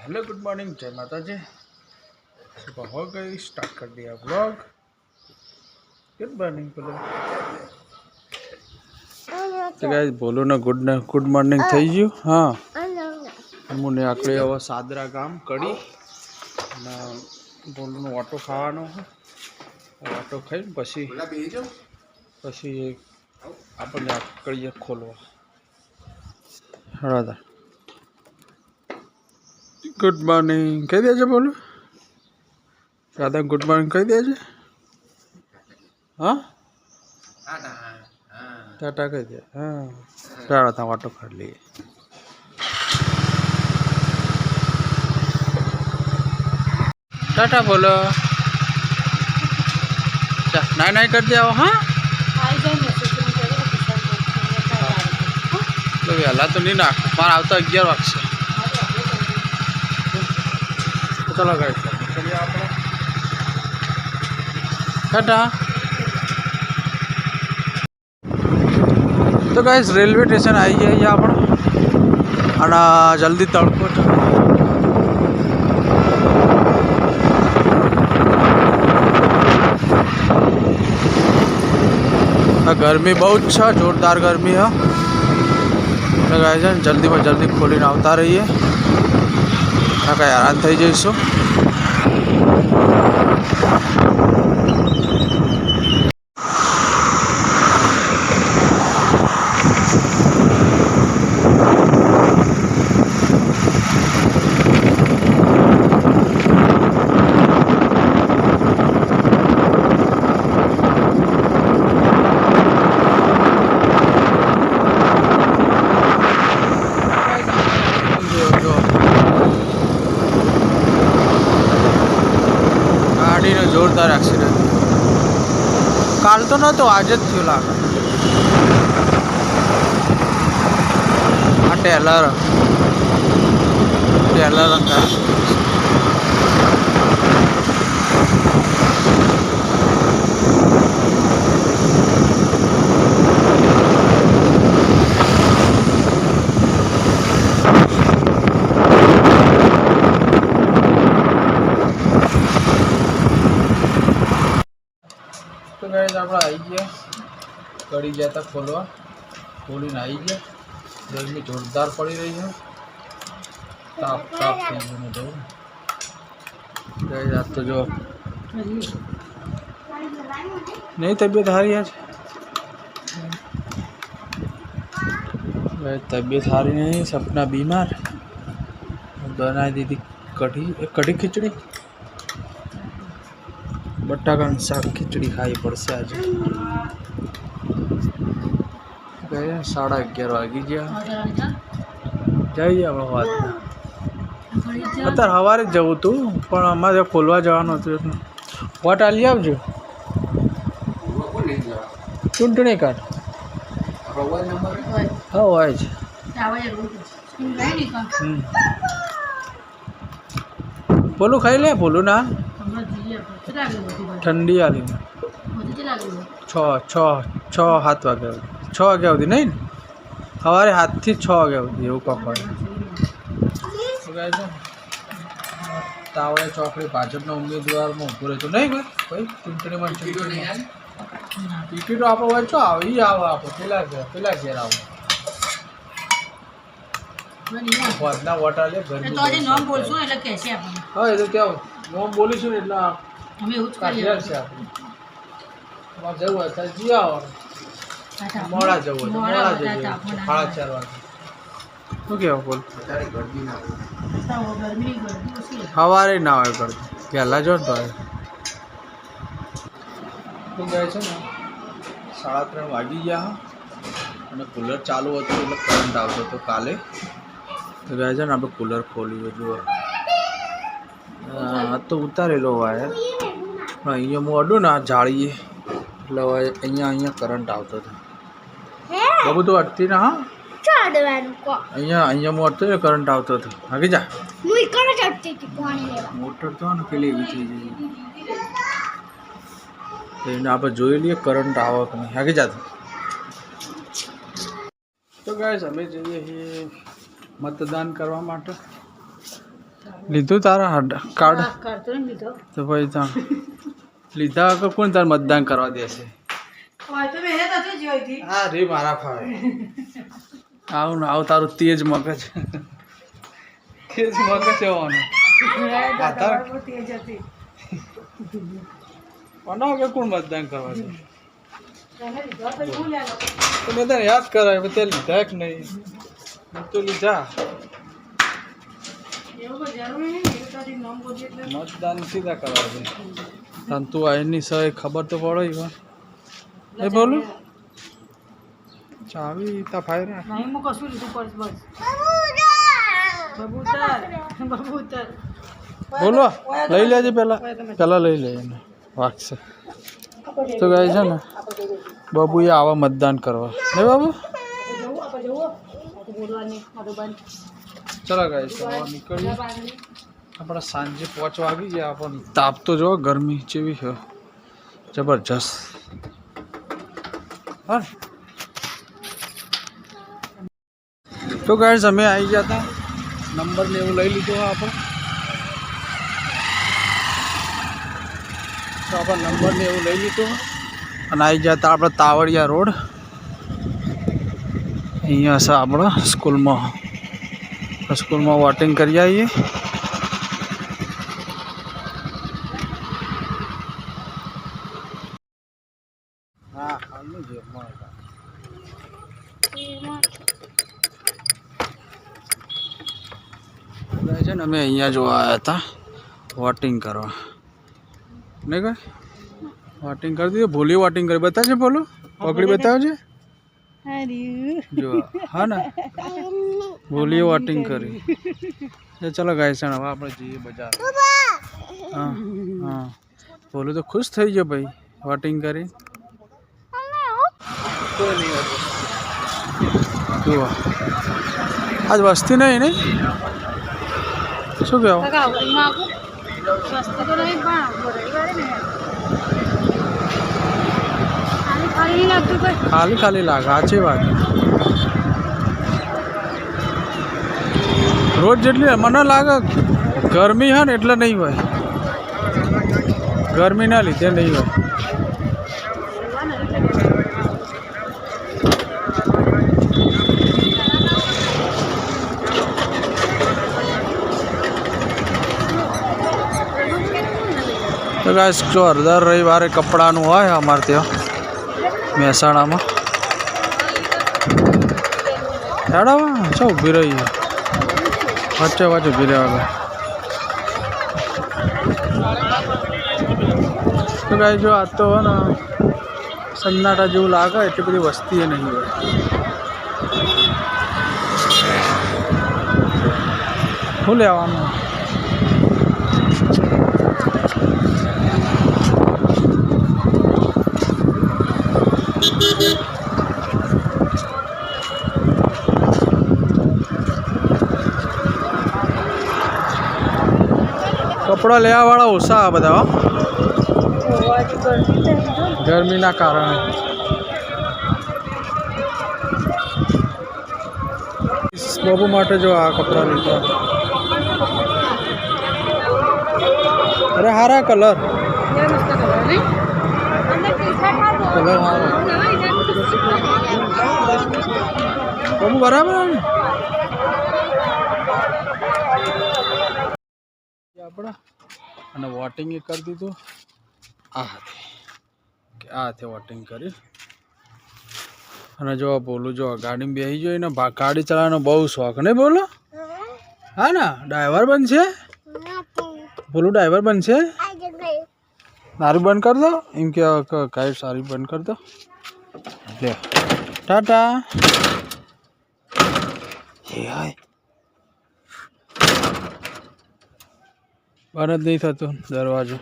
Hello good morning जय माता जी। सुबह हो गई, स्टार्ट कर दिया व्लॉग। गुड मॉर्निंग बोलो तो गाइस, बोलो ना गुड मॉर्निंग થઈ ગયું। हाँ मुने आकड़े હવે સાદરા ગામ કડી અને બોલું ઓટો ખાવાનો છે। ઓટો ખાઈને પછી આપણે આકડીએ ખોલવા હળાદા। गुड मॉर्निंग कही देजे बोलो दादा, गुड मॉर्निंग कही देजे। हाँ टाटा कही दे। हाँ टाटा था ऑटो कर लिए। टाटा बोलो, नहीं नहीं कर दिया। हाँ तो वहेला तो नहीं नाख मार आता 11 वागशे। चलो गाइस चलिए आप टाटा। तो गाइस रेलवे स्टेशन आई गए आप जल्दी तड़को गर्मी बहुत है, जोरदार गर्मी है। तो गाइस जल्दी में जल्दी खोली आवता रहिए, कहीं हैरान थी जाइशू। जोरदार एक्सीडेंट काल तो न तो आज थी लागे। टेलर का तो गाइस आप आई गए कड़ी जाता खोलवा खोली आई गया। गर्मी जोरदार पड़ी रही है, ताप ताप में दो गाइस। तो जो नहीं तबीयत हारी आज, तबीयत हारी नहीं, सपना बीमार। बना दीदी कढ़ी खिचड़ी, बटाका शाक खिचड़ी खाई पड़से आज। गए 11:30 वागी गया जाइए વાત અત્યારે સવારે જ જવું હતું પણ અમારે ખોલવા જવાનું હતું એટલે વોટ આલી આવજો। ચૂંટણી કાર્ડ હા હોય જ બોલું ખાઈ લે બોલું ના ठंडी आली 6-7 वागे 6 वाग्या सुधी नहीं सवारे 7 થી 6 वाग्या सुधी एवं कॉक तावड़े चौकड़ी भाजपा उम्मीदवार में उभो रहे तो नहीं भाई चूंटणी में टिकिट आप वचो आई आओ आप पेला घेर आओ वादना वोट आले गर्मी तो आज नाम बोलशो એટલે કેસે આપણે હા એ તો ત્યાં નામ બોલીશું ને એટલે અમે એવું જ કરીએ છે આપણે માં જવું હોય તો જી આવો મોડા જવું હોય મોડા જઈએ 4:30 વાગે શું કેવો બોલ અત્યારે ગરમી ના હોય ગરમી સવારે ના હોય ગરમી પહેલા જો તો જાય છે ને 3:30 વાગી ગયા અને કુલર ચાલુ હતું એટલે કરંટ આવતો હતો કાલે। तो गए ना आप कूलर खोली जो तो उतारेलो वायर अँ मोडू ना जाड़ीए એટલે અહીંયા કરંટ આવતો હતો બાબુ તો અટતી ના। હા અહીંયા મોટો ને કરંટ આવતો હતો આગી જા મોટર તો ને પેલી એવી થઈ ગઈ એને આપણે જોઈ લઈએ કરંટ આવે કે નહીં આગી જા। तो गाइस અમે જઈએ છીએ मतदान करवा माटे લીધું તારા કાર્ડ તો ભાઈ તા લીધા વગર કોણ તાર મતદાન કરવા દેશે હા રે મારા ફાવે આવું ને આવું તારું તેજ મગજ હોવાનું કોના વગર કોણ મતદાન કરવા દે મેં તને યાદ કરાય તે લીધા કે નહીં તો લીધા મતદાન સીધા કરવા દે તને તું એની સહ ખબર તો પડે ઈવન એ બોલું ચાવી તા ફાયર બોલો લઈ લેજે પેલા લઈ લે એને વાગશે તો ગાય છે ને બાબુએ આવા મતદાન કરવા ને બાબુ ચલો ગાય નીકળીએ આપણે સાંજે 5 વાગી ગયા પણ તાપ તો જો ગરમી જેવી છે જબરજસ્ત હા તો ગાઈસ અમે આવી ગયા હતા નંબર ને એવું લઈ લીધું આપણે તો આપણે નંબર ને એવું લઈ લીધું અને આવી ગયા હતા આપણે તાવડિયા રોડ અહીંયા છે આપણે સ્કૂલમાં વોટિંગ કરી આવીએ હા હાલનું છે ને અમે અહીંયા જોવા આવ્યા હતા વોટિંગ કરવા નહીં કઈ વોટિંગ કરી દીધું ભૂલી વોટિંગ કરી બતાવજે બોલો પકડી બતાવજે જો હા ને ભૂલી વોટિંગ કરી ચલો ગાય છે હવે આપણે જઈએ બજાર હા હા બોલું તો ખુશ થઈ ગયો ભાઈ વોટિંગ કરી જુઓ આજ વસ્તી નહીં નહીં શું કહેવું ખાલી લાગે સાચી વાત રોજ જેટલી મને લાગે ગરમી હે ને એટલે નહીં હોય ગરમી ના લીધે નહીં હોય તો ગાઈસ જો દર રવિવારે કપડાનું હોય અમારે ત્યાં મહેસાણામાં હેડાવા શું ઊભી રહી વચ્ચે ઊભી રહેવા તો ગાઈ જો આ તો ને સન્નાટા જેવું લાગે એટલી બધી વસ્તી એ નહીં હોય શું લેવાનું કપડા લેવા વાળા ઓછા બધા ગરમીના કારણે બાબુ માટે જો આ કપડા લીધા અરે હારા કલર હારો બાબુ બરાબર ને આપણે અને વોટિંગ એ કરી દીધું આ હાથે વોટિંગ કરી અને જો બોલું જો ગાડીમાં બેસી ગયો ને ગાડી ચલાવવાનો બહુ શોખ નહીં બોલો હા ને ડ્રાઈવર બનશે બોલું ડ્રાઈવર બનશે સારી બંધ કરી દો એમ કે ગાઈડ સારી બંધ કરી દો લે ટાટા હાય બંધ જ નહીં થતું દરવાજો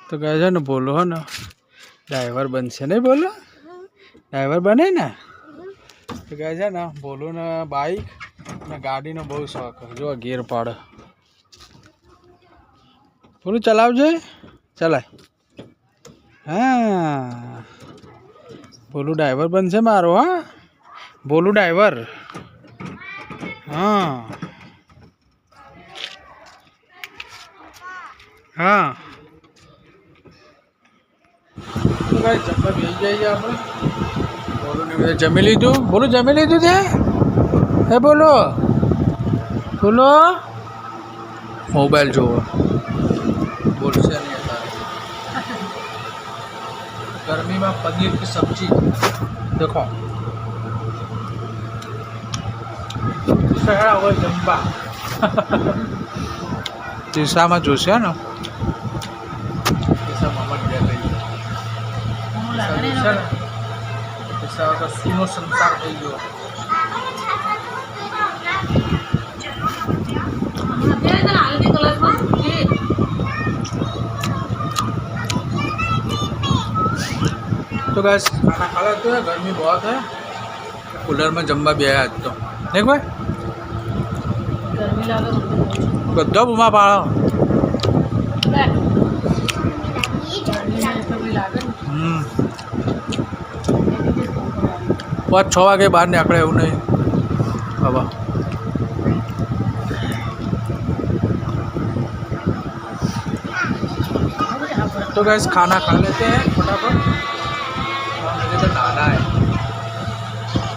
તો કહે છે ને બોલો હો ને ડ્રાઈવર બનશે નહીં બોલો ડ્રાઈવર બને ને તો કહે છે ને બોલો ને બાઈક ને ગાડીનો બહુ શોખ જો ગેર પાડે બોલું ચલાવજે ચલાય હા બોલું ડ્રાઈવર બનશે મારો હા બોલું ડ્રાઈવર હા हाँ तो गाइस जमવા બેસી જઈએ આપણે બોલો ને બધા જમી લીધું બોલો જમી લીધું છે હે બોલો બોલો મોબાઈલ જોવો બોલશે નહીં અત્યારે ગરમીમાં પનીર की सब्जी देखो સહેડા હોય જમવા દિશામાં જોશે ને દિશામાં મત બે દિશા વગર સૂનો સંસાર થઈ ગયો तो गैस खाना खा लेते हैं गर्मी बहुत है कूलर में जम्बा भी आया आज तो देख भाई गद्दा बुमा पाड़ा बहुत 6 वागे बहार निकले एवं नहीं बाबा तो गैस खाना खा लेते हैं फटाफट मुझे तो नहाना है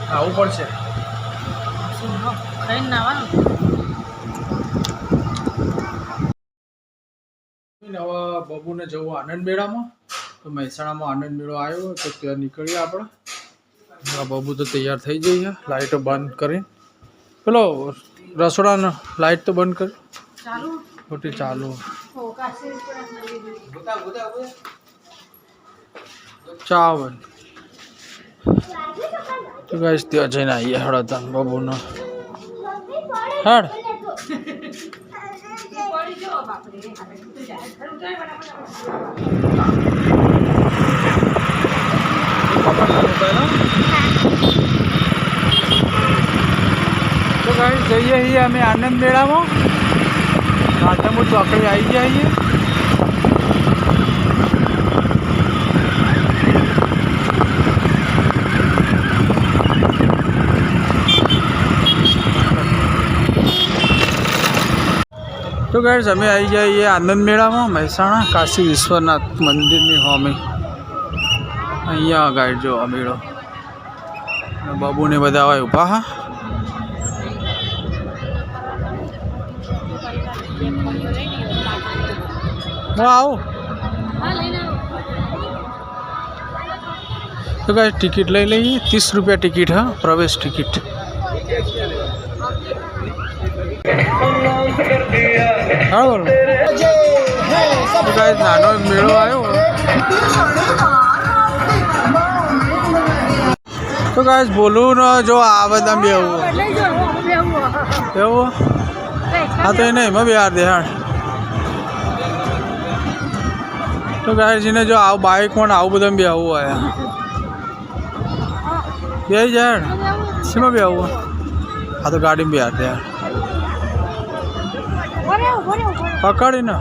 नहावू पड़े हवा बबू ने जव आनंद मेला में तो महेसाणा में आनंद मेलो आयो तो त्या निकलिए अपने बबू तो तैयार थी जाइए लाइटो बंद करी पेलो रसोड़ा लाइट तो बंद कर छोटी चालू चावल तो गाइस त्या जઈને આવીએ હળતા બબુનો હળ तो गाइस જઈએ છીએ અમે આનંદ મેળામાં રાધામુ ચોકડી આવી જઈએ तो गाइस અમે આવી જઈએ આનંદ મેળામાં મહેસાણા કાશી વિશ્વનાથ મંદિરની હોમી અહીંયા ગાઈડ જો મેળો બાબુને બધા હોય ઊભા હા आओ तो गाइस टिकट ले लीजिए 30 रुपया टिकट है प्रवेश टिकट हाँ बोलो तो गाइस नानो मेलो आयो तो गाइस बोलू न जो आ बदा बेहू बेहू हाँ तो नहीं मैं बिहार दे हाँ तो गाइस जी ने जो आओ बाइक में आव बदम भी आया बे यार सीमा भी आऊ हाँ तो गाड़ी में भी आते हैं पकड़ ना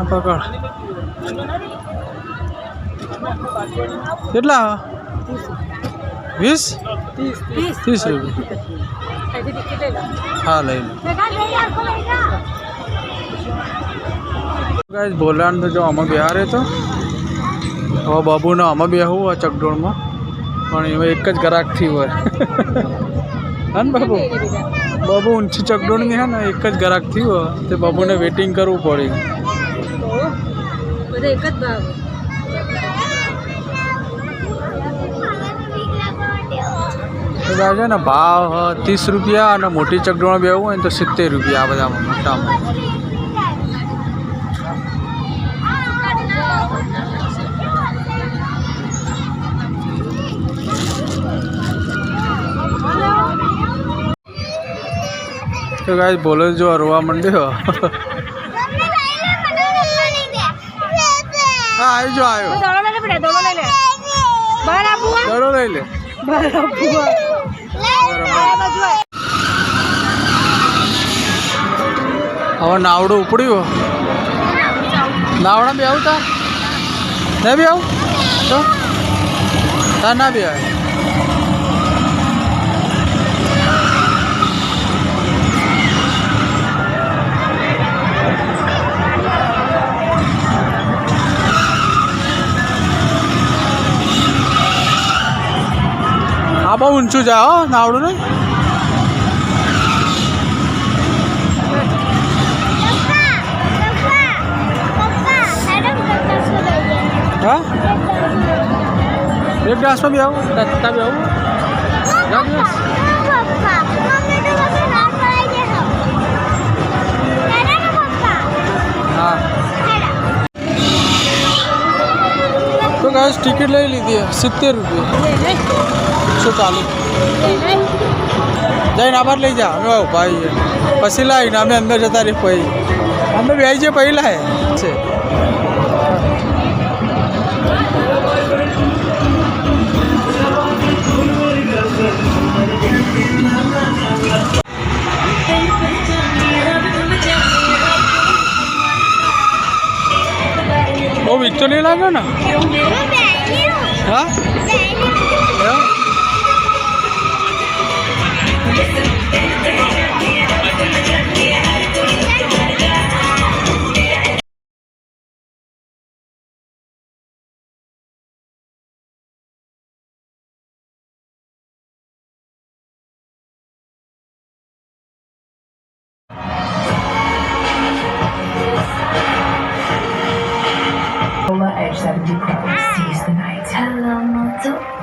पकड़ कितना 20 30 रुपये हाँ ले गाइस बोला तो जो अमे बिहार है तो હવે બાબુને અમે બેહવું આ ચકડોળમાં પણ એમાં એક જ ગ્રાહક થયું હોય હા ને બાબુ બાબુ ઊંચી ચકડોળની હે ને એક જ ગ્રાહક થયું હોય તે બાબુને વેટિંગ કરવું પડે બધા એક જ ભાવ છે ને ભાવ 30 રૂપિયા અને મોટી ચકડોળ બેહવું હોય ને તો 70 રૂપિયા આ બધામાં મોટામાં तो गाइस बोले जो रोवा मंडे हो हाँ आई जो आयो दोनों ले ले હવે નાવડું ઉપડ્યું નાવડા બી આવતા નહીં બી આવું તો હા ના બી આવે બહુ ઊંચું જાય હો નાવડું ને. હા એક ગ્લાસમાં બી આવું તા બી આવું હા તો ગાઈસ ટિકિટ લઈ લીધી 70 રૂપિયા 140 જઈને આભાર લઈ જા અમે ભાઈ પછી લાવીને અમે અંદર જતા રહી પછી અમે બેસી જઈએ પહેલા છે બહુ વીક તો નહીં લાગે ને હા Edge 70 Pro sees the night. Hello, Moto.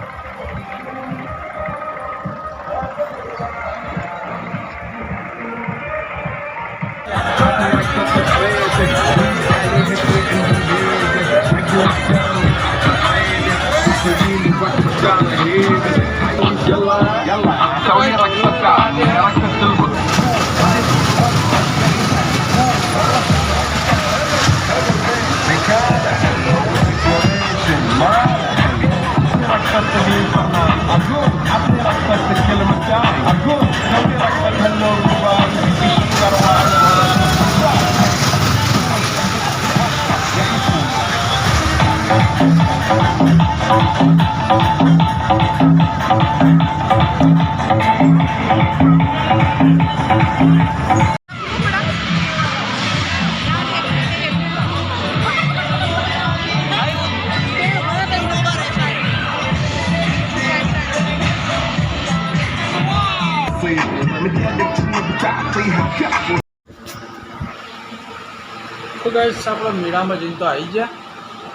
તો ગાઈસ આપણે મેળામાં જઈને તો આવી ગયા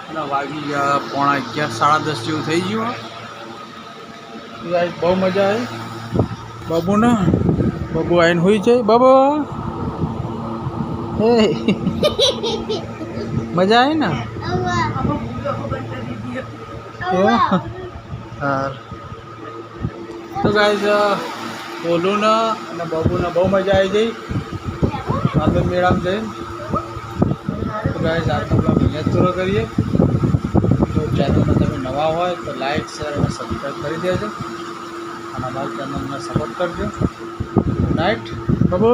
અને વાગી ગયા 11:30 જેવું થઈ ગયું ગાઈસ બહુ મજા આવી બાબુને બાબુ આવીને હોઈ જાય બાબુ એ મજા આવી ને હા તો ગાઈસ બોલુને અને બાબુને બહુ મજા આવી જઈ આપણે મેળામાં જઈને તો ગાઈસ આજનો બ્લોગ અહીંયા જ પૂરો કરીએ તો ચેનલમાં તમે નવા હોય તો લાઈક શેર અને સબસ્ક્રાઈબ કરી દેજો અને અમારી ચેનલને સપોર્ટ કરજો ગુડ નાઇટ બાબુ